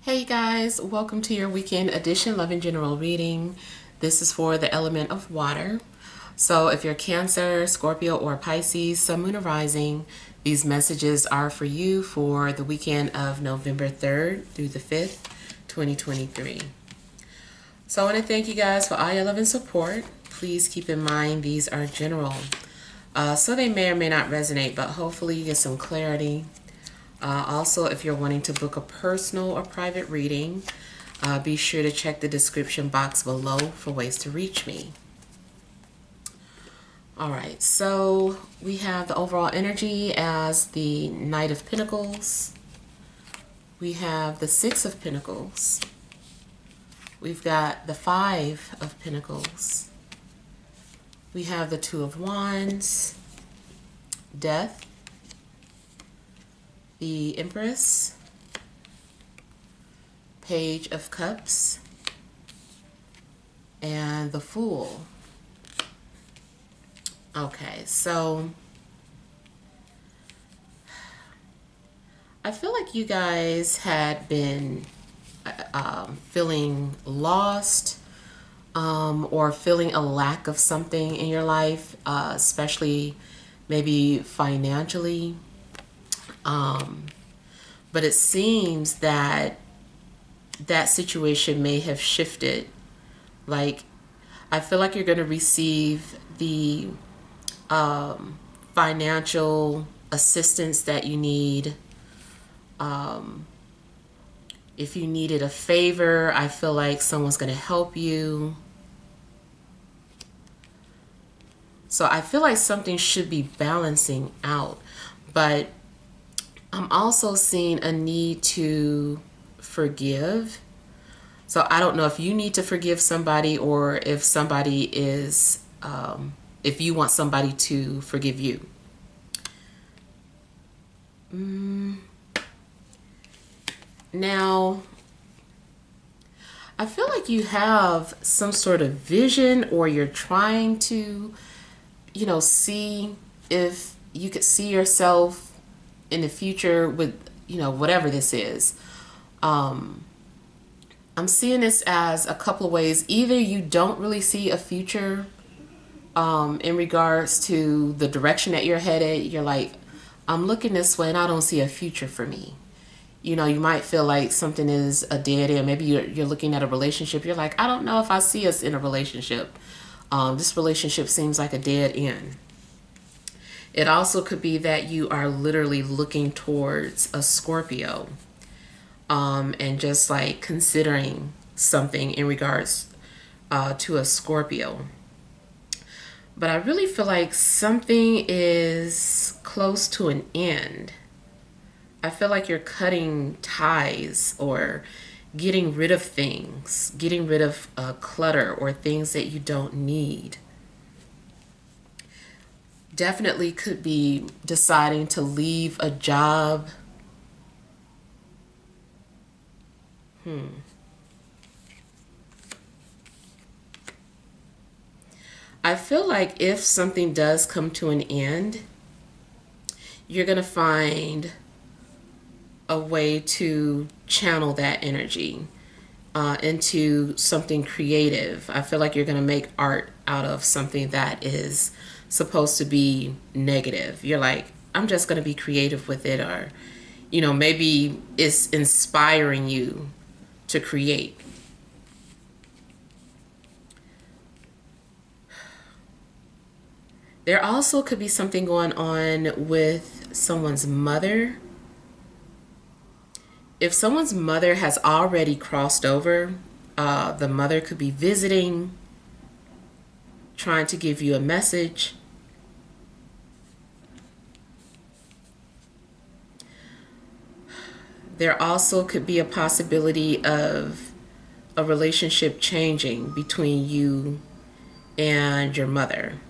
Hey guys, welcome to your weekend edition Love and General reading. This is for the element of water. So if you're Cancer, Scorpio, or Pisces, Sun, Moon, or Rising, these messages are for you for the weekend of November 3rd through the 5th, 2023. So I want to thank you guys for all your love and support. Please keep in mind these are general. So they may or may not resonate, but hopefully you get some clarity. Also, if you're wanting to book a personal or private reading, be sure to check the description box below for ways to reach me. All right, so we have the overall energy as the Knight of Pentacles. We have the Six of Pentacles. We've got the Five of Pentacles. We have the Two of Wands, Death, the Empress, Page of Cups, and the Fool. Okay, so I feel like you guys had been feeling lost or feeling a lack of something in your life, especially maybe financially. But it seems that that situation may have shifted. Like, I feel like you're going to receive the financial assistance that you need. If you needed a favor, I feel like someone's going to help you. So I feel like something should be balancing out. But I'm also seeing a need to forgive. So I don't know if you need to forgive somebody or if somebody is, if you want somebody to forgive you. Now, I feel like you have some sort of vision, or you're trying to, see if you could see yourself in the future with, whatever this is. I'm seeing this as a couple of ways. Either you don't really see a future in regards to the direction that you're headed. You're like, I'm looking this way and I don't see a future for me. You might feel like something is a dead end. Maybe you're looking at a relationship. You're like, I don't know if I see us in a relationship. This relationship seems like a dead end. It also could be that you are literally looking towards a Scorpio and just like considering something in regards to a Scorpio. But I really feel like something is close to an end. I feel like you're cutting ties or getting rid of things, getting rid of clutter or things that you don't need. Definitely could be deciding to leave a job. I feel like if something does come to an end, you're going to find a way to channel that energy into something creative. I feel like you're going to make art out of something that is supposed to be negative. You're like, I'm just going to be creative with it, or maybe it's inspiring you to create. There also could be something going on with someone's mother. If someone's mother has already crossed over, the mother could be visiting, trying to give you a message. There also could be a possibility of a relationship changing between you and your mother.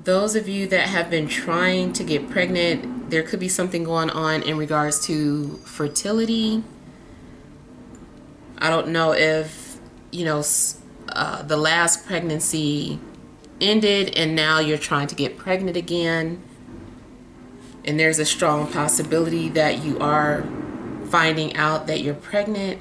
Those of you that have been trying to get pregnant, there could be something going on in regards to fertility. I don't know if, the last pregnancy ended and now you're trying to get pregnant again. And there's a strong possibility that you are finding out that you're pregnant.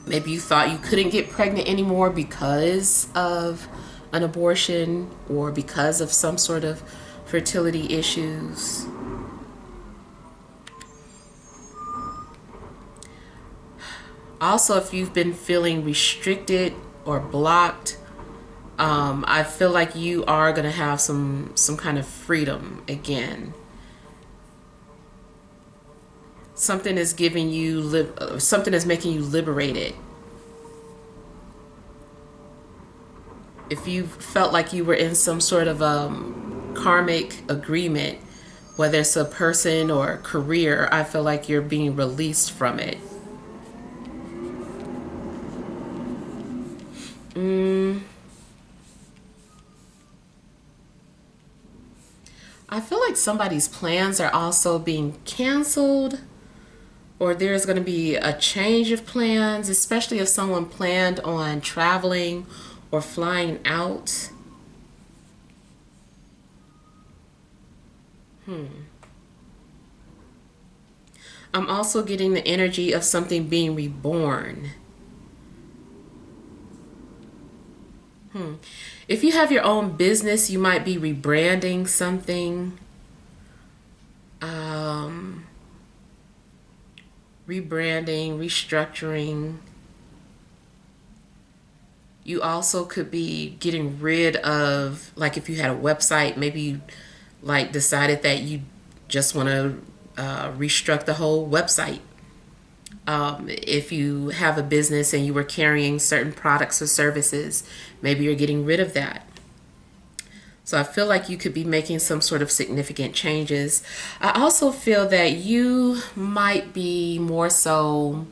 Maybe you thought you couldn't get pregnant anymore because of an abortion or because of some sort of fertility issues. Also, if you've been feeling restricted or blocked, I feel like you are going to have some kind of freedom again. Something is giving you something is making you liberated. If you felt like you were in some sort of karmic agreement, whether it's a person or a career, I feel like you're being released from it. I feel like somebody's plans are also being canceled, or there's going to be a change of plans, especially if someone planned on traveling or flying out. I'm also getting the energy of something being reborn. If you have your own business, you might be rebranding something. Rebranding, restructuring. You also could be getting rid of, like if you had a website, maybe you like decided that you just want to restructure the whole website. If you have a business and you were carrying certain products or services, maybe you're getting rid of that. So I feel like you could be making some sort of significant changes. I also feel that you might be more so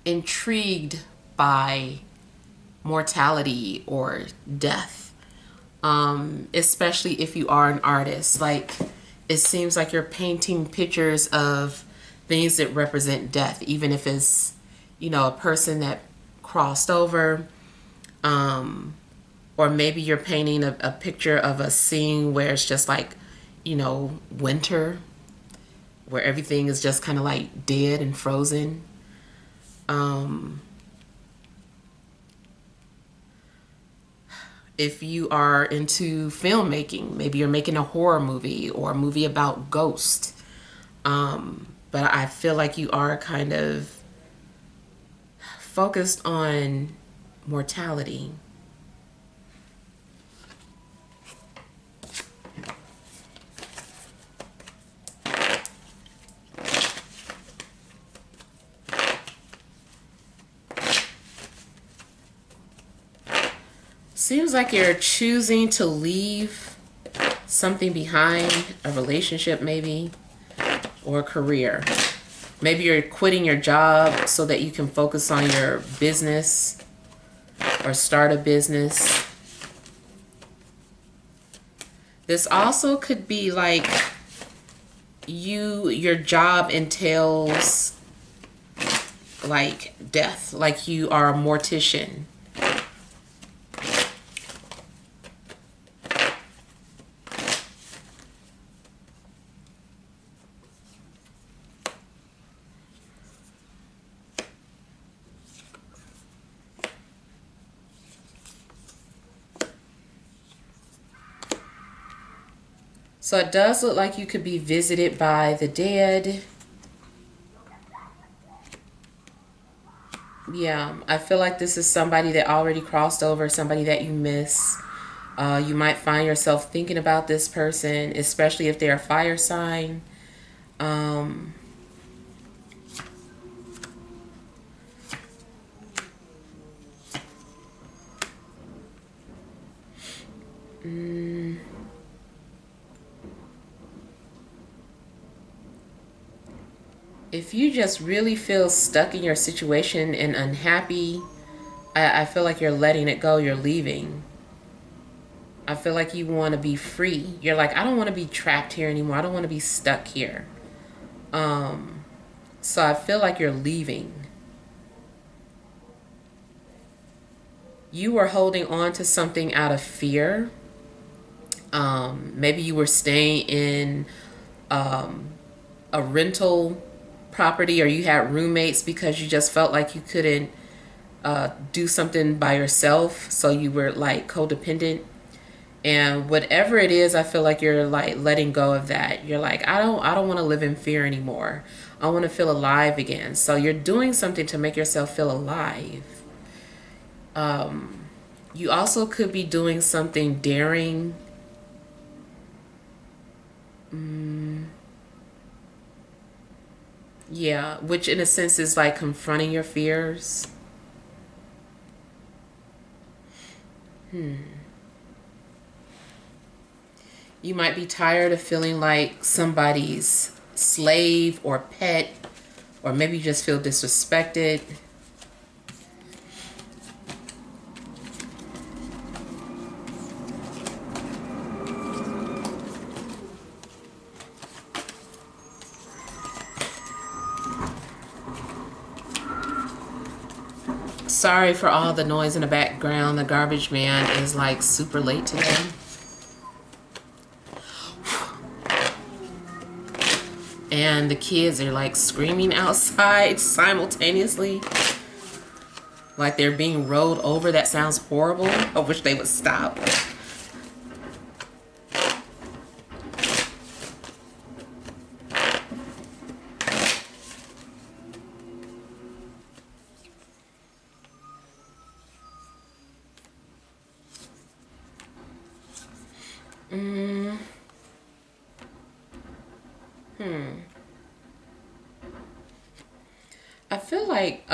intrigued by mortality or death, especially if you are an artist. Like, it seems like you're painting pictures of things that represent death, even if it's, a person that crossed over. Or maybe you're painting a picture of a scene where it's just like, winter, where everything is just kind of like dead and frozen. If you are into filmmaking, maybe you're making a horror movie or a movie about ghosts. But I feel like you are kind of focused on mortality. Seems like you're choosing to leave something behind, a relationship maybe, or a career. Maybe you're quitting your job so that you can focus on your business or start a business. This also could be like your job entails like death, like you are a mortician. So it does look like you could be visited by the dead. Yeah, I feel like this is somebody that already crossed over, somebody that you miss. You might find yourself thinking about this person, especially if they're a fire sign. If you just really feel stuck in your situation and unhappy, I feel like you're letting it go, you're leaving. I feel like you want to be free. You're like, I don't want to be trapped here anymore. I don't want to be stuck here. So I feel like you're leaving. you were holding on to something out of fear. Maybe you were staying in a rental property, or you had roommates because you just felt like you couldn't do something by yourself. So you were like codependent. And whatever it is, I feel like you're like letting go of that. You're like, I don't want to live in fear anymore. I want to feel alive again. So you're doing something to make yourself feel alive. You also could be doing something daring. Yeah, which in a sense is like confronting your fears. You might be tired of feeling like somebody's slave or pet, or maybe you just feel disrespected. Sorry for all the noise in the background. The garbage man is like super late today. And the kids are like screaming outside simultaneously. Like they're being rolled over. That sounds horrible. I wish they would stop. I feel like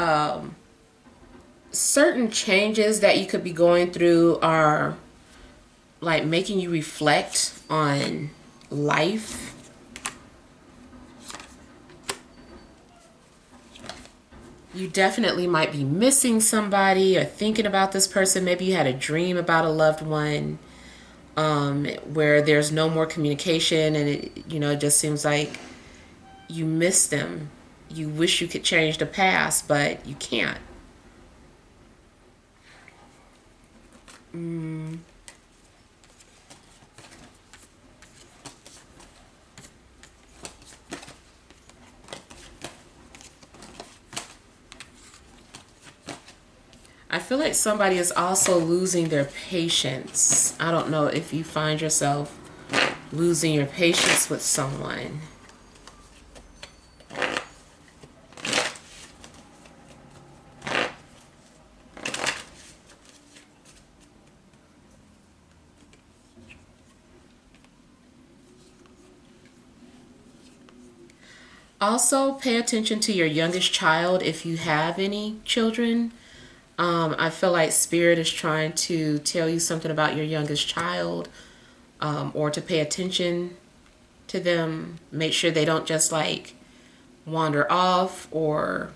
certain changes that you could be going through are like making you reflect on life. You definitely might be missing somebody or thinking about this person. Maybe you had a dream about a loved one, where there's no more communication, and it just seems like you miss them. You wish you could change the past, but you can't. I feel like somebody is also losing their patience. I don't know if you find yourself losing your patience with someone. Also, pay attention to your youngest child if you have any children. I feel like Spirit is trying to tell you something about your youngest child, or to pay attention to them. Make sure they don't just like wander off or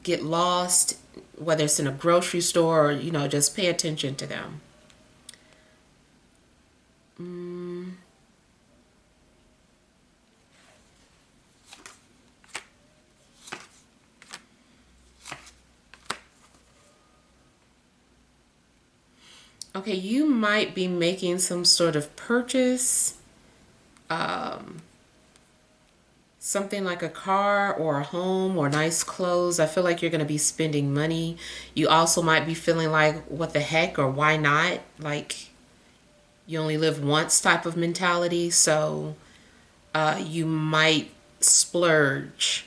get lost, whether it's in a grocery store, or just pay attention to them. Okay, you might be making some sort of purchase, something like a car or a home or nice clothes. I feel like you're going to be spending money. You also might be feeling like, what the heck, or why not? Like, you only live once type of mentality. So you might splurge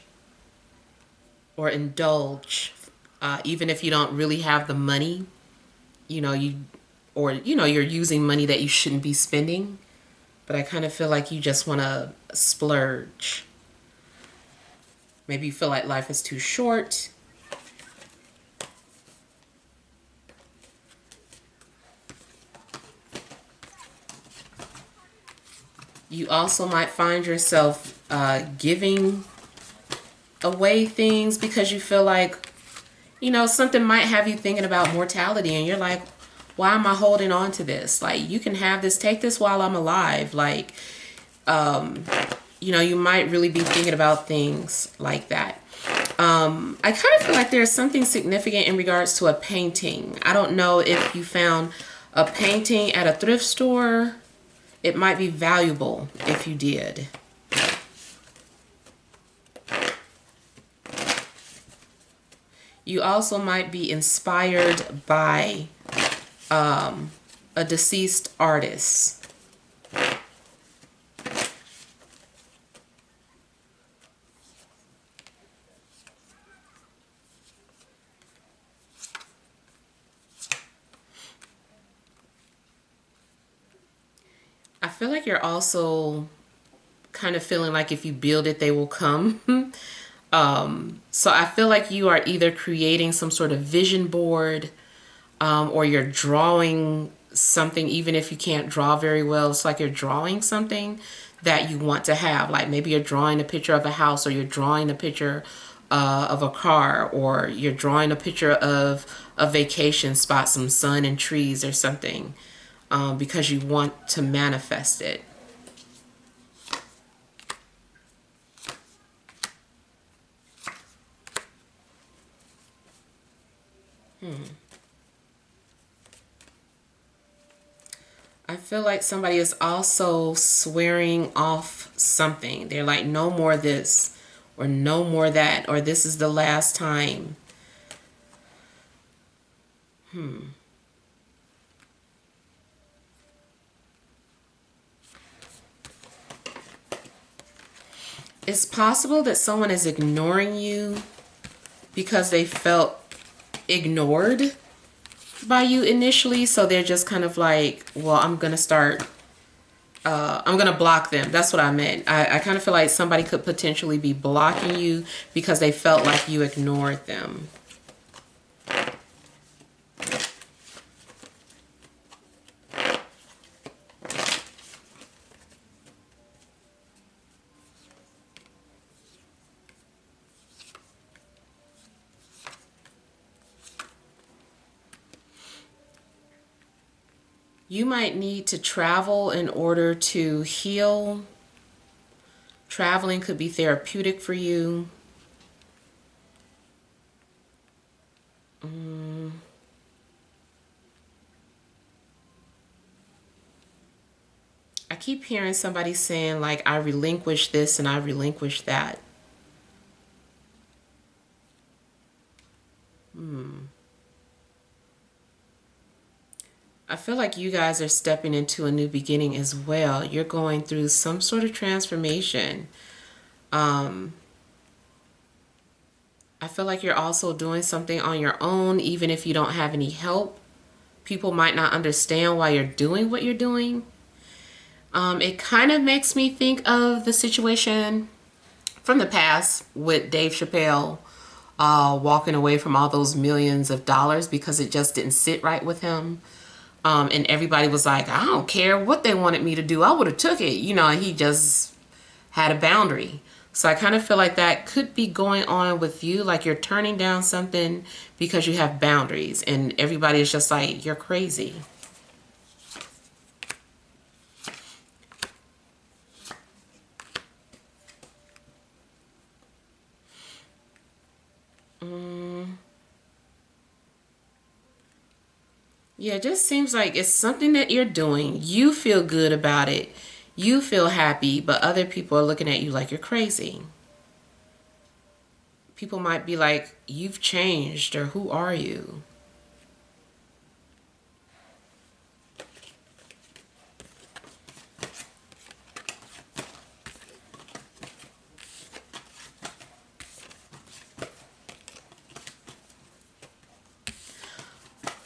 or indulge, even if you don't really have the money. You're using money that you shouldn't be spending. But I kind of feel like you just want to splurge. Maybe you feel like life is too short. You also might find yourself giving away things because you feel like, something might have you thinking about mortality, and you're like, why am I holding on to this? Like, you can have this, take this while I'm alive. Like, you might really be thinking about things like that. I kind of feel like there's something significant in regards to a painting. I don't know if you found a painting at a thrift store. It might be valuable if you did. You also might be inspired by a deceased artist. I feel like you're also kind of feeling like if you build it, they will come. So I feel like you are either creating some sort of vision board, or you're drawing something, even if you can't draw very well. It's like you're drawing something that you want to have. Like maybe you're drawing a picture of a house, or you're drawing a picture of a car, or you're drawing a picture of a vacation spot, some sun and trees or something, because you want to manifest it. I feel like somebody is also swearing off something. They're like, no more this, or no more that, or this is the last time. It's possible that someone is ignoring you because they felt ignored by you initially. So they're just kind of like, well, I'm going to block them. That's what I meant. I kind of feel like somebody could potentially be blocking you because they felt like you ignored them. You might need to travel in order to heal. Traveling could be therapeutic for you. I keep hearing somebody saying like, I relinquish this and I relinquish that. I feel like you guys are stepping into a new beginning as well. You're going through some sort of transformation. I feel like you're also doing something on your own, even if you don't have any help. People might not understand why you're doing what you're doing. It kind of makes me think of the situation from the past with Dave Chappelle walking away from all those millions of dollars because it just didn't sit right with him. And everybody was like, I don't care what they wanted me to do. I would have took it. You know, and he just had a boundary. So I kind of feel like that could be going on with you. Like you're turning down something because you have boundaries. And everybody is just like, you're crazy. Yeah, it just seems like it's something that you're doing. You feel good about it. You feel happy, but other people are looking at you like you're crazy. People might be like, you've changed, or who are you?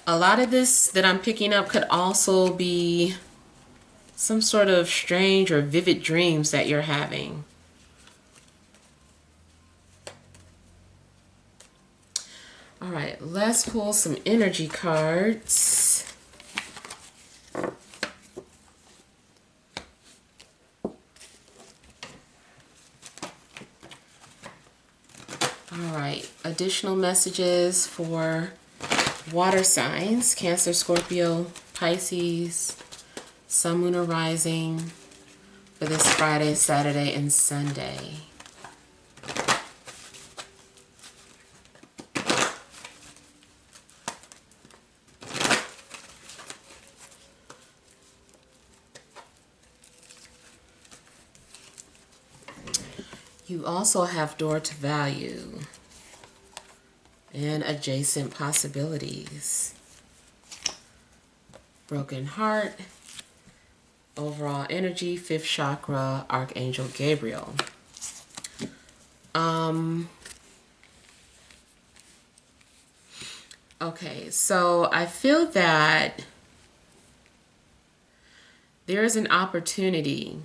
A lot of this that I'm picking up could also be some sort of strange or vivid dreams that you're having. All right, let's pull some energy cards. All right, additional messages for water signs: Cancer, Scorpio, Pisces, Sun, Moon, or Rising for this Friday, Saturday, and Sunday. You also have door to value and adjacent possibilities. Broken heart, overall energy, fifth chakra, Archangel Gabriel. Okay, so I feel that there is an opportunity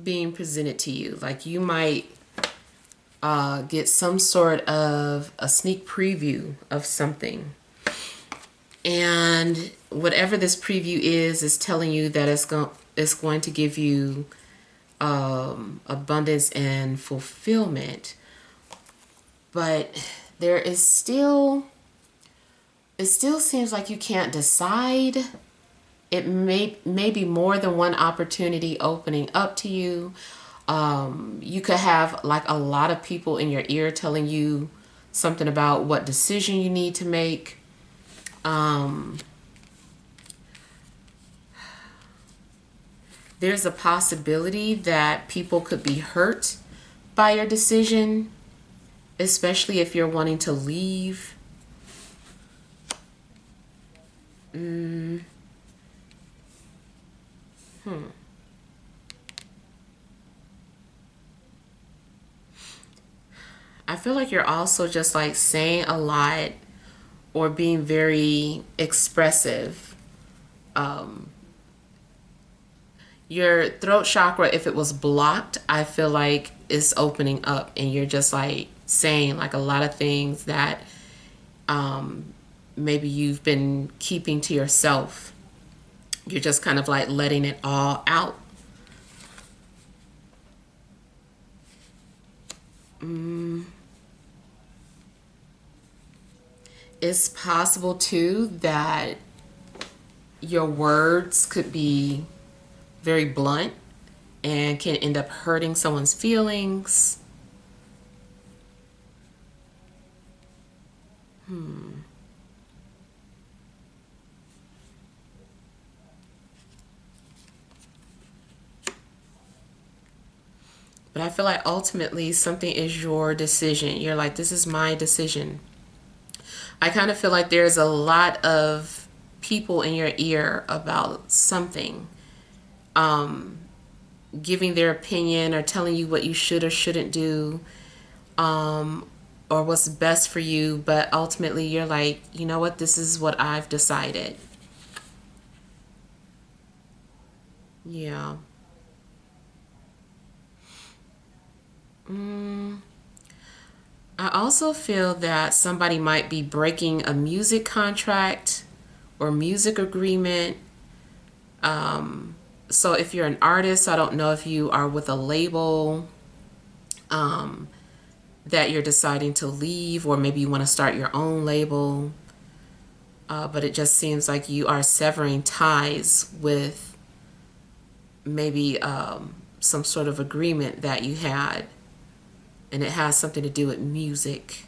being presented to you. Like you might get some sort of a sneak preview of something. And whatever this preview is telling you that it's going to give you abundance and fulfillment. But there is still, it still seems like you can't decide. It may be more than one opportunity opening up to you. You could have like a lot of people in your ear telling you something about what decision you need to make. There's a possibility that people could be hurt by your decision, especially if you're wanting to leave. I feel like you're also just like saying a lot or being very expressive. Your throat chakra, if it was blocked, I feel like it's opening up and you're just like saying like a lot of things that maybe you've been keeping to yourself. You're just kind of like letting it all out. It's possible too that your words could be very blunt and can end up hurting someone's feelings. But I feel like ultimately something is your decision. You're like, this is my decision. I kind of feel like there's a lot of people in your ear about something, giving their opinion or telling you what you should or shouldn't do, or what's best for you. But ultimately you're like, you know what, this is what I've decided. Yeah. I also feel that somebody might be breaking a music contract or music agreement. So if you're an artist, I don't know if you are with a label that you're deciding to leave, or maybe you want to start your own label. But it just seems like you are severing ties with maybe some sort of agreement that you had, and it has something to do with music.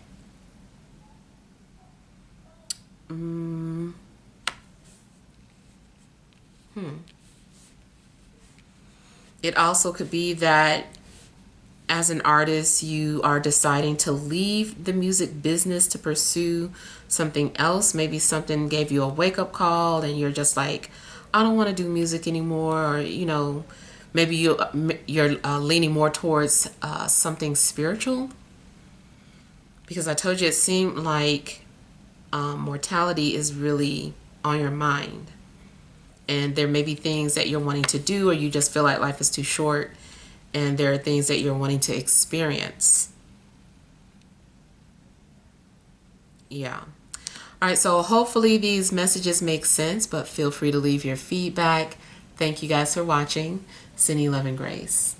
It also could be that as an artist, you are deciding to leave the music business to pursue something else. Maybe something gave you a wake-up call and you're just like, I don't want to do music anymore. Or, you know, maybe you're leaning more towards something spiritual. Because I told you it seemed like mortality is really on your mind. And there may be things that you're wanting to do, or you just feel like life is too short and there are things that you're wanting to experience. Yeah. All right, so hopefully these messages make sense, but feel free to leave your feedback. Thank you guys for watching. Sending love and grace.